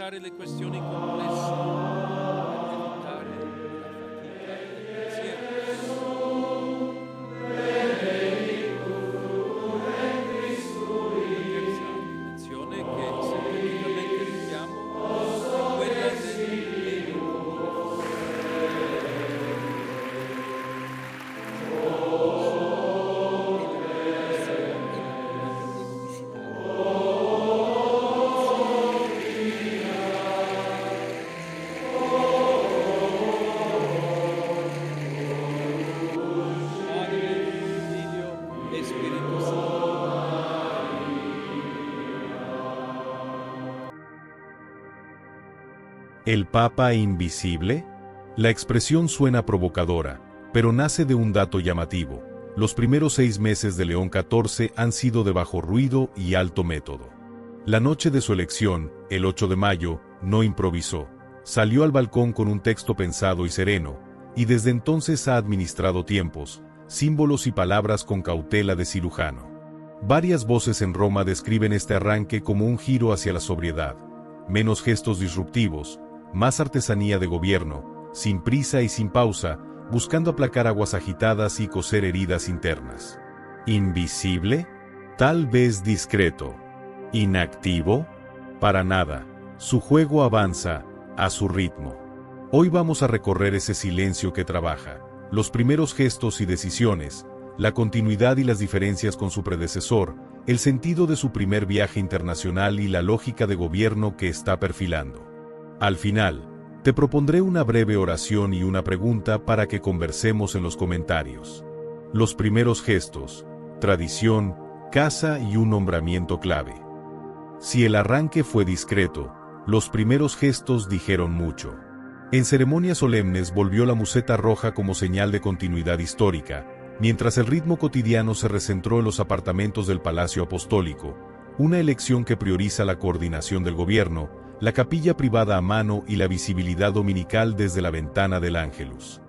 trabajare le questioni complesse per evitare la fatica del pensiero. Terza dimensione che sinteticamente richiamo è quella del bene comune. ¿El Papa invisible? La expresión suena provocadora, pero nace de un dato llamativo. Los primeros 6 meses de León XIV han sido de bajo ruido y alto método. La noche de su elección, el 8 de mayo, no improvisó. Salió al balcón con un texto pensado y sereno, y desde entonces ha administrado tiempos, símbolos y palabras con cautela de cirujano. Varias voces en Roma describen este arranque como un giro hacia la sobriedad, menos gestos disruptivos, más artesanía de gobierno, sin prisa y sin pausa, buscando aplacar aguas agitadas y coser heridas internas. ¿Invisible? Tal vez discreto. ¿Inactivo? Para nada. Su juego avanza, a su ritmo. Hoy vamos a recorrer ese silencio que trabaja, los primeros gestos y decisiones, la continuidad y las diferencias con su predecesor, el sentido de su primer viaje internacional y la lógica de gobierno que está perfilando. Al final, te propondré una breve oración y una pregunta para que conversemos en los comentarios. Los primeros gestos, tradición, casa y un nombramiento clave. Si el arranque fue discreto, los primeros gestos dijeron mucho. En ceremonias solemnes volvió la museta roja como señal de continuidad histórica, mientras el ritmo cotidiano se recentró en los apartamentos del Palacio Apostólico, una elección que prioriza la coordinación del gobierno, la capilla privada a mano y la visibilidad dominical desde la ventana del Ángelus.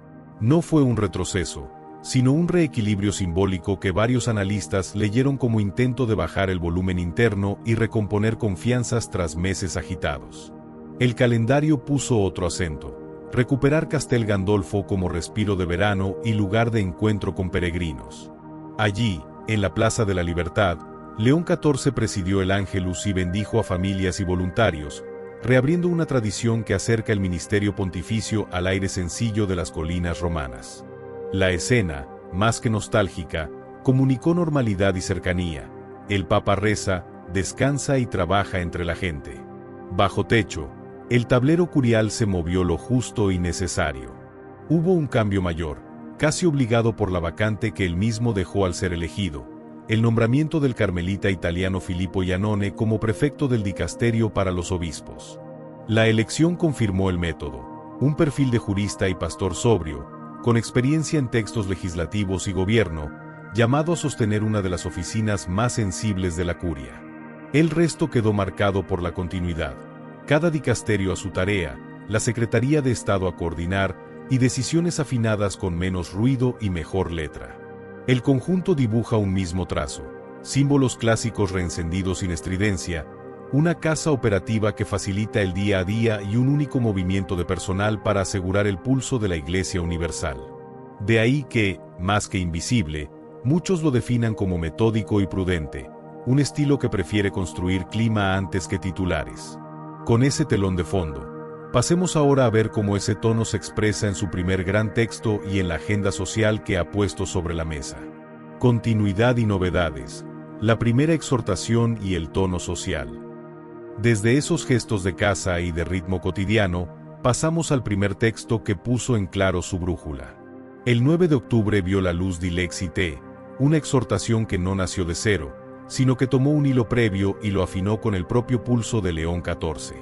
No fue un retroceso, sino un reequilibrio simbólico que varios analistas leyeron como intento de bajar el volumen interno y recomponer confianzas tras meses agitados. El calendario puso otro acento: recuperar Castel Gandolfo como respiro de verano y lugar de encuentro con peregrinos. Allí, en la Plaza de la Libertad, León XIV presidió el Ángelus y bendijo a familias y voluntarios, reabriendo una tradición que acerca el ministerio pontificio al aire sencillo de las colinas romanas. La escena, más que nostálgica, comunicó normalidad y cercanía. El Papa reza, descansa y trabaja entre la gente. Bajo techo, el tablero curial se movió lo justo y necesario. Hubo un cambio mayor, casi obligado por la vacante que él mismo dejó al ser elegido: el nombramiento del carmelita italiano Filippo Iannone como prefecto del dicasterio para los obispos. La elección confirmó el método: un perfil de jurista y pastor sobrio, con experiencia en textos legislativos y gobierno, llamado a sostener una de las oficinas más sensibles de la curia. El resto quedó marcado por la continuidad: cada dicasterio a su tarea, la Secretaría de Estado a coordinar, y decisiones afinadas con menos ruido y mejor letra. El conjunto dibuja un mismo trazo: símbolos clásicos reencendidos sin estridencia, una casa operativa que facilita el día a día y un único movimiento de personal para asegurar el pulso de la Iglesia Universal. De ahí que, más que invisible, muchos lo definan como metódico y prudente, un estilo que prefiere construir clima antes que titulares. Con ese telón de fondo, pasemos ahora a ver cómo ese tono se expresa en su primer gran texto y en la agenda social que ha puesto sobre la mesa. Continuidad y novedades, la primera exhortación y el tono social. Desde esos gestos de casa y de ritmo cotidiano, pasamos al primer texto que puso en claro su brújula. El 9 de octubre vio la luz Dilexi Te, una exhortación que no nació de cero, sino que tomó un hilo previo y lo afinó con el propio pulso de León XIV.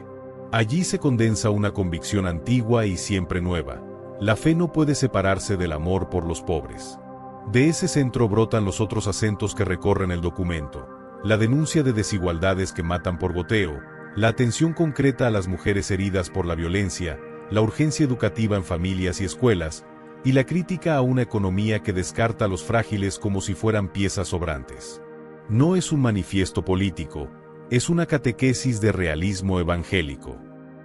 Allí se condensa una convicción antigua y siempre nueva: la fe no puede separarse del amor por los pobres. De ese centro brotan los otros acentos que recorren el documento: la denuncia de desigualdades que matan por goteo, la atención concreta a las mujeres heridas por la violencia, la urgencia educativa en familias y escuelas, y la crítica a una economía que descarta a los frágiles como si fueran piezas sobrantes. No es un manifiesto político, es una catequesis de realismo evangélico.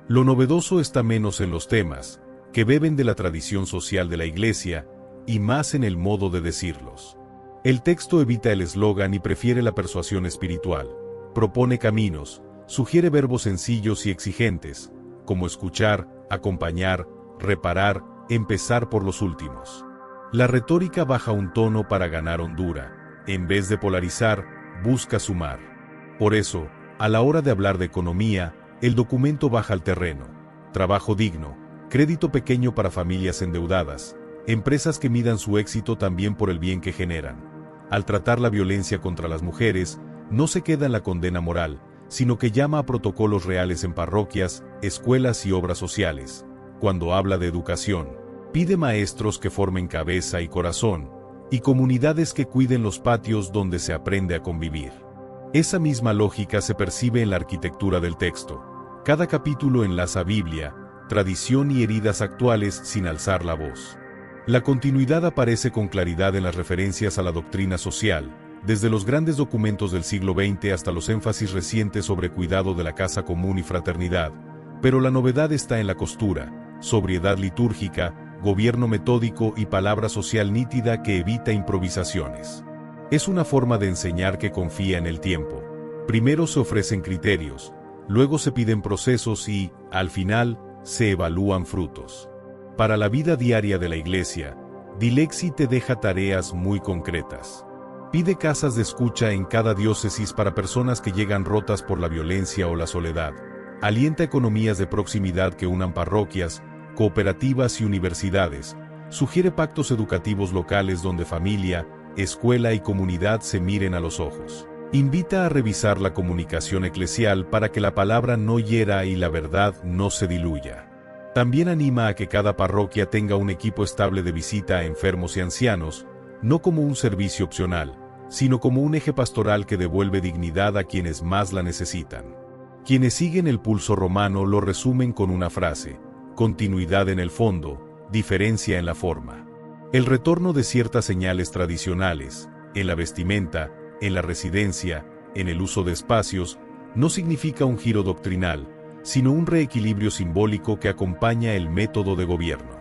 Lo novedoso está menos en los temas, que beben de la tradición social de la Iglesia, y más en el modo de decirlos. El texto evita el eslogan y prefiere la persuasión espiritual. Propone caminos, sugiere verbos sencillos y exigentes, como escuchar, acompañar, reparar, empezar por los últimos. La retórica baja un tono para ganar hondura. En vez de polarizar, busca sumar. Por eso, a la hora de hablar de economía, el documento baja al terreno. Trabajo digno, crédito pequeño para familias endeudadas, empresas que midan su éxito también por el bien que generan. Al tratar la violencia contra las mujeres, no se queda en la condena moral, sino que llama a protocolos reales en parroquias, escuelas y obras sociales. Cuando habla de educación, pide maestros que formen cabeza y corazón, y comunidades que cuiden los patios donde se aprende a convivir. Esa misma lógica se percibe en la arquitectura del texto. Cada capítulo enlaza Biblia, tradición y heridas actuales sin alzar la voz. La continuidad aparece con claridad en las referencias a la doctrina social, desde los grandes documentos del siglo XX hasta los énfasis recientes sobre cuidado de la casa común y fraternidad, pero la novedad está en la costura, sobriedad litúrgica, gobierno metódico y palabra social nítida que evita improvisaciones. Es una forma de enseñar que confía en el tiempo. Primero se ofrecen criterios, luego se piden procesos y, al final, se evalúan frutos. Para la vida diaria de la Iglesia, Dilexi te deja tareas muy concretas. Pide casas de escucha en cada diócesis para personas que llegan rotas por la violencia o la soledad. Alienta economías de proximidad que unan parroquias, cooperativas y universidades. Sugiere pactos educativos locales donde familia, escuela y comunidad se miren a los ojos. Invita a revisar la comunicación eclesial para que la palabra no hiera y la verdad no se diluya. También anima a que cada parroquia tenga un equipo estable de visita a enfermos y ancianos, no como un servicio opcional, sino como un eje pastoral que devuelve dignidad a quienes más la necesitan. Quienes siguen el pulso romano lo resumen con una frase: continuidad en el fondo, diferencia en la forma. El retorno de ciertas señales tradicionales, en la vestimenta, en la residencia, en el uso de espacios, no significa un giro doctrinal, sino un reequilibrio simbólico que acompaña el método de gobierno.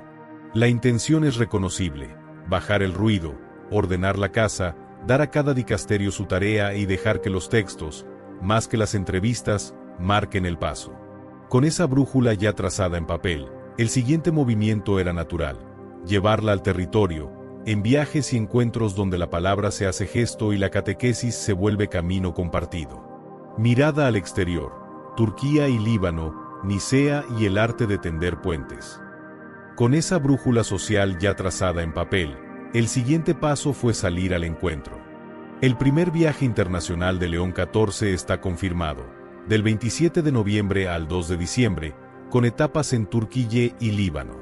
La intención es reconocible: bajar el ruido, ordenar la casa, dar a cada dicasterio su tarea y dejar que los textos, más que las entrevistas, marquen el paso. Con esa brújula ya trazada en papel, el siguiente movimiento era natural: llevarla al territorio, en viajes y encuentros donde la palabra se hace gesto y la catequesis se vuelve camino compartido. Mirada al exterior: Turquía y Líbano, Nicea y el arte de tender puentes. Con esa brújula social ya trazada en papel, el siguiente paso fue salir al encuentro. El primer viaje internacional de León XIV está confirmado, del 27 de noviembre al 2 de diciembre, con etapas en Turquía y Líbano.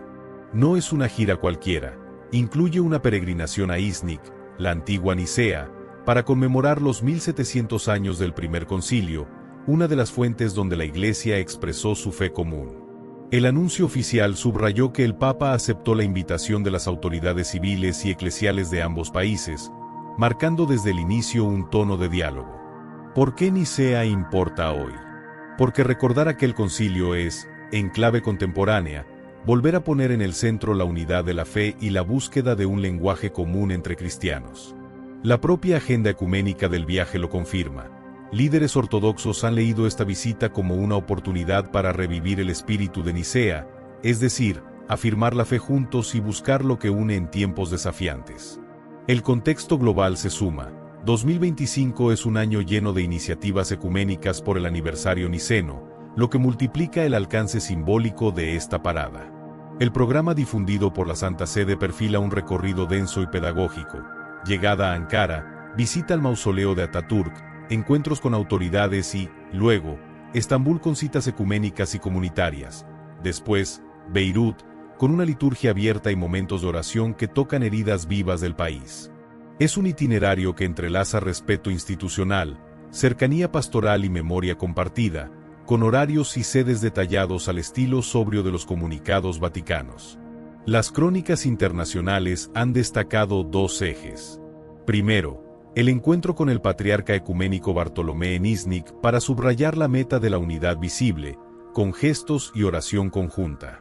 No es una gira cualquiera, incluye una peregrinación a Iznik, la antigua Nicea, para conmemorar los 1700 años del primer concilio, una de las fuentes donde la Iglesia expresó su fe común. El anuncio oficial subrayó que el Papa aceptó la invitación de las autoridades civiles y eclesiales de ambos países, marcando desde el inicio un tono de diálogo. ¿Por qué Nicea importa hoy? Porque recordar aquel concilio es, en clave contemporánea, volver a poner en el centro la unidad de la fe y la búsqueda de un lenguaje común entre cristianos. La propia agenda ecuménica del viaje lo confirma. Líderes ortodoxos han leído esta visita como una oportunidad para revivir el espíritu de Nicea, es decir, afirmar la fe juntos y buscar lo que une en tiempos desafiantes. El contexto global se suma. 2025 es un año lleno de iniciativas ecuménicas por el aniversario niceno, lo que multiplica el alcance simbólico de esta parada. El programa difundido por la Santa Sede perfila un recorrido denso y pedagógico: llegada a Ankara, visita al mausoleo de Atatürk, encuentros con autoridades y, luego, Estambul con citas ecuménicas y comunitarias. Después, Beirut, con una liturgia abierta y momentos de oración que tocan heridas vivas del país. Es un itinerario que entrelaza respeto institucional, cercanía pastoral y memoria compartida, con horarios y sedes detallados al estilo sobrio de los comunicados vaticanos. Las crónicas internacionales han destacado dos ejes. Primero, el encuentro con el patriarca ecuménico Bartolomé en Iznik para subrayar la meta de la unidad visible, con gestos y oración conjunta.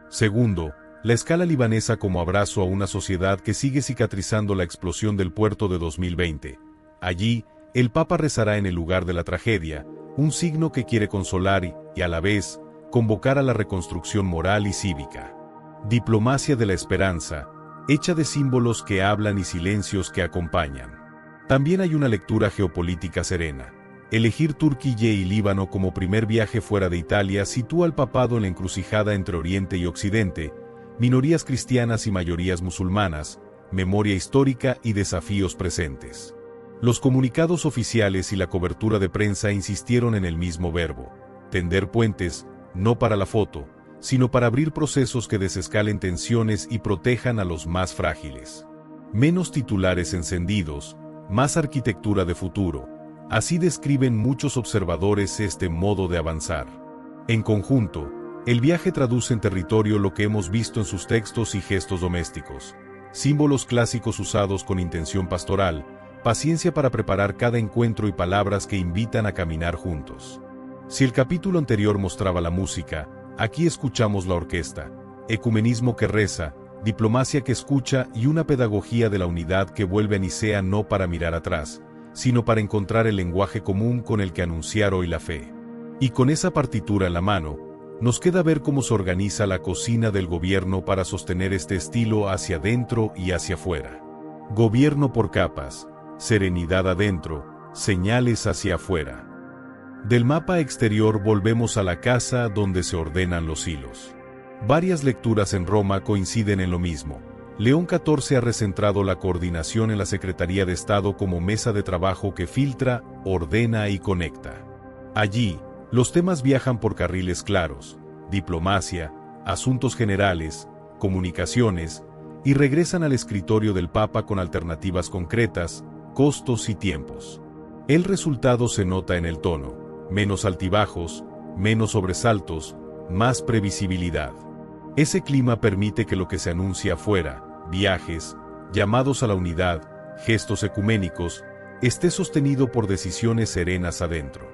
Segundo, la escala libanesa como abrazo a una sociedad que sigue cicatrizando la explosión del puerto de 2020. Allí, el Papa rezará en el lugar de la tragedia, un signo que quiere consolar y, a la vez, convocar a la reconstrucción moral y cívica. Diplomacia de la esperanza, hecha de símbolos que hablan y silencios que acompañan. También hay una lectura geopolítica serena. Elegir Turquía y Líbano como primer viaje fuera de Italia sitúa al papado en la encrucijada entre Oriente y Occidente, minorías cristianas y mayorías musulmanas, memoria histórica y desafíos presentes. Los comunicados oficiales y la cobertura de prensa insistieron en el mismo verbo: tender puentes, no para la foto, sino para abrir procesos que desescalen tensiones y protejan a los más frágiles. Menos titulares encendidos, más arquitectura de futuro. Así describen muchos observadores este modo de avanzar. En conjunto, el viaje traduce en territorio lo que hemos visto en sus textos y gestos domésticos. Símbolos clásicos usados con intención pastoral, paciencia para preparar cada encuentro y palabras que invitan a caminar juntos. Si el capítulo anterior mostraba la música, aquí escuchamos la orquesta, ecumenismo que reza, diplomacia que escucha y una pedagogía de la unidad que vuelve a Nicea no para mirar atrás, sino para encontrar el lenguaje común con el que anunciar hoy la fe. Y con esa partitura en la mano, nos queda ver cómo se organiza la cocina del gobierno para sostener este estilo hacia adentro y hacia afuera. Gobierno por capas, serenidad adentro, señales hacia afuera. Del mapa exterior volvemos a la casa donde se ordenan los hilos. Varias lecturas en Roma coinciden en lo mismo. León XIV ha recentrado la coordinación en la Secretaría de Estado como mesa de trabajo que filtra, ordena y conecta. Allí, los temas viajan por carriles claros: diplomacia, asuntos generales, comunicaciones, y regresan al escritorio del Papa con alternativas concretas, costos y tiempos. El resultado se nota en el tono: menos altibajos, menos sobresaltos, más previsibilidad. Ese clima permite que lo que se anuncia afuera, viajes, llamados a la unidad, gestos ecuménicos, esté sostenido por decisiones serenas adentro.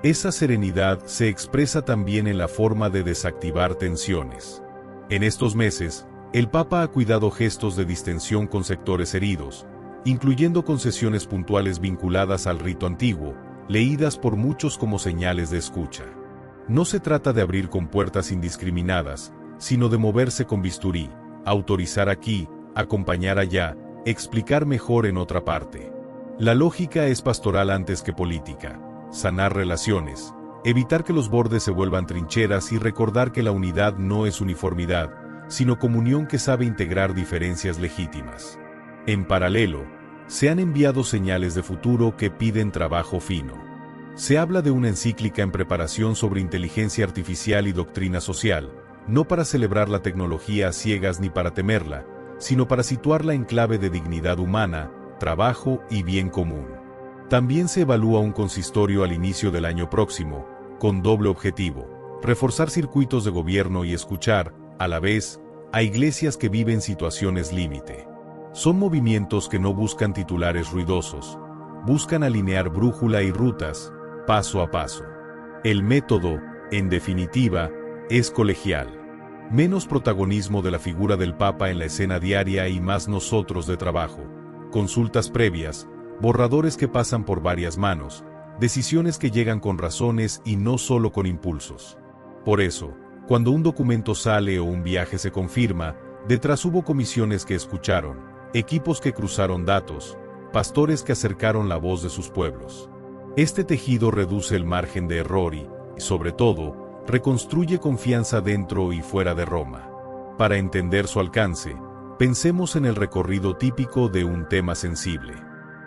Esa serenidad se expresa también en la forma de desactivar tensiones. En estos meses, el Papa ha cuidado gestos de distensión con sectores heridos, incluyendo concesiones puntuales vinculadas al rito antiguo, leídas por muchos como señales de escucha. No se trata de abrir compuertas indiscriminadas, sino de moverse con bisturí, autorizar aquí, acompañar allá, explicar mejor en otra parte. La lógica es pastoral antes que política: sanar relaciones, evitar que los bordes se vuelvan trincheras y recordar que la unidad no es uniformidad, sino comunión que sabe integrar diferencias legítimas. En paralelo, se han enviado señales de futuro que piden trabajo fino. Se habla de una encíclica en preparación sobre inteligencia artificial y doctrina social, no para celebrar la tecnología a ciegas ni para temerla, sino para situarla en clave de dignidad humana, trabajo y bien común. También se evalúa un consistorio al inicio del año próximo, con doble objetivo: reforzar circuitos de gobierno y escuchar, a la vez, a iglesias que viven situaciones límite. Son movimientos que no buscan titulares ruidosos, buscan alinear brújula y rutas, paso a paso. El método, en definitiva, es colegial. Menos protagonismo de la figura del Papa en la escena diaria y más nosotros de trabajo. Consultas previas, borradores que pasan por varias manos, decisiones que llegan con razones y no solo con impulsos. Por eso, cuando un documento sale o un viaje se confirma, detrás hubo comisiones que escucharon, equipos que cruzaron datos, pastores que acercaron la voz de sus pueblos. Este tejido reduce el margen de error y, sobre todo, reconstruye confianza dentro y fuera de Roma. Para entender su alcance, pensemos en el recorrido típico de un tema sensible.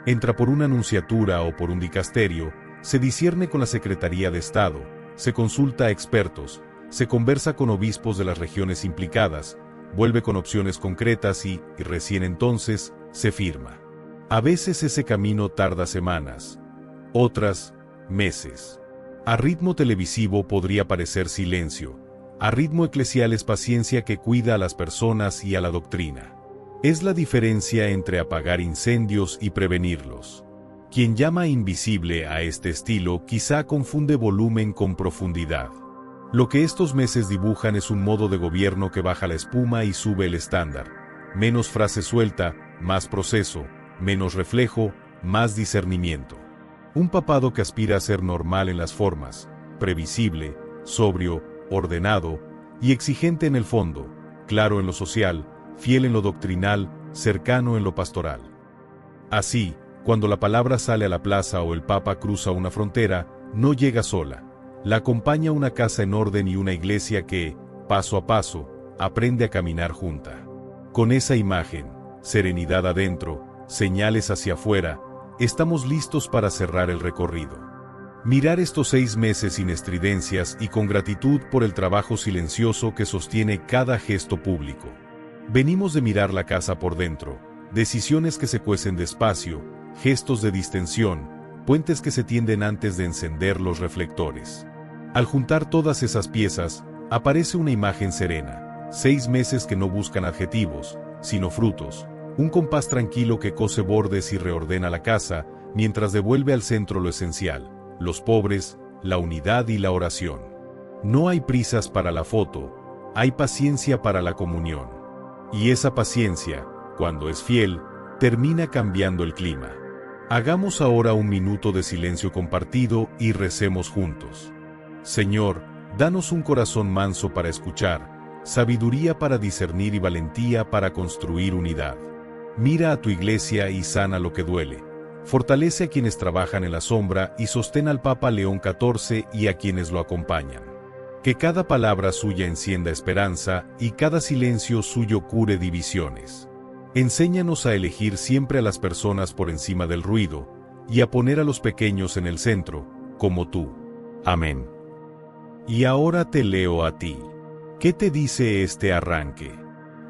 Entra por una nunciatura o por un dicasterio, se discierne con la Secretaría de Estado, se consulta a expertos, se conversa con obispos de las regiones implicadas, vuelve con opciones concretas y recién entonces, se firma. A veces ese camino tarda semanas, otras, meses. A ritmo televisivo podría parecer silencio, a ritmo eclesial es paciencia que cuida a las personas y a la doctrina. Es la diferencia entre apagar incendios y prevenirlos. Quien llama invisible a este estilo quizá confunde volumen con profundidad. Lo que estos meses dibujan es un modo de gobierno que baja la espuma y sube el estándar. Menos frase suelta, más proceso, menos reflejo, más discernimiento. Un papado que aspira a ser normal en las formas, previsible, sobrio, ordenado y exigente en el fondo, claro en lo social, fiel en lo doctrinal, cercano en lo pastoral. Así, cuando la palabra sale a la plaza o el Papa cruza una frontera, no llega sola. La acompaña una casa en orden y una iglesia que, paso a paso, aprende a caminar junta. Con esa imagen, serenidad adentro, señales hacia afuera, estamos listos para cerrar el recorrido. Mirar estos 6 meses sin estridencias y con gratitud por el trabajo silencioso que sostiene cada gesto público. Venimos de mirar la casa por dentro, decisiones que se cuecen despacio, gestos de distensión, puentes que se tienden antes de encender los reflectores. Al juntar todas esas piezas, aparece una imagen serena, 6 meses que no buscan adjetivos, sino frutos, un compás tranquilo que cose bordes y reordena la casa, mientras devuelve al centro lo esencial, los pobres, la unidad y la oración. No hay prisas para la foto, hay paciencia para la comunión. Y esa paciencia, cuando es fiel, termina cambiando el clima. Hagamos ahora un minuto de silencio compartido y recemos juntos. Señor, danos un corazón manso para escuchar, sabiduría para discernir y valentía para construir unidad. Mira a tu iglesia y sana lo que duele. Fortalece a quienes trabajan en la sombra y sostén al Papa León XIV y a quienes lo acompañan. Que cada palabra suya encienda esperanza y cada silencio suyo cure divisiones. Enséñanos a elegir siempre a las personas por encima del ruido y a poner a los pequeños en el centro, como tú. Amén. Y ahora te leo a ti. ¿Qué te dice este arranque?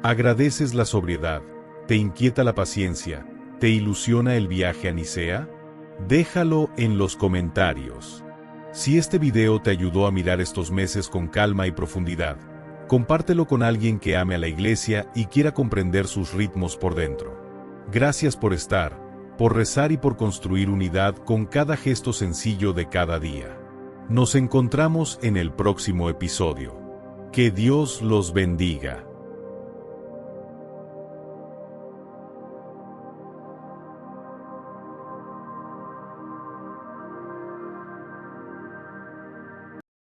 ¿Agradeces la sobriedad? ¿Te inquieta la paciencia? ¿Te ilusiona el viaje a Nicea? Déjalo en los comentarios. Si este video te ayudó a mirar estos meses con calma y profundidad, compártelo con alguien que ame a la iglesia y quiera comprender sus ritmos por dentro. Gracias por estar, por rezar y por construir unidad con cada gesto sencillo de cada día. Nos encontramos en el próximo episodio. Que Dios los bendiga.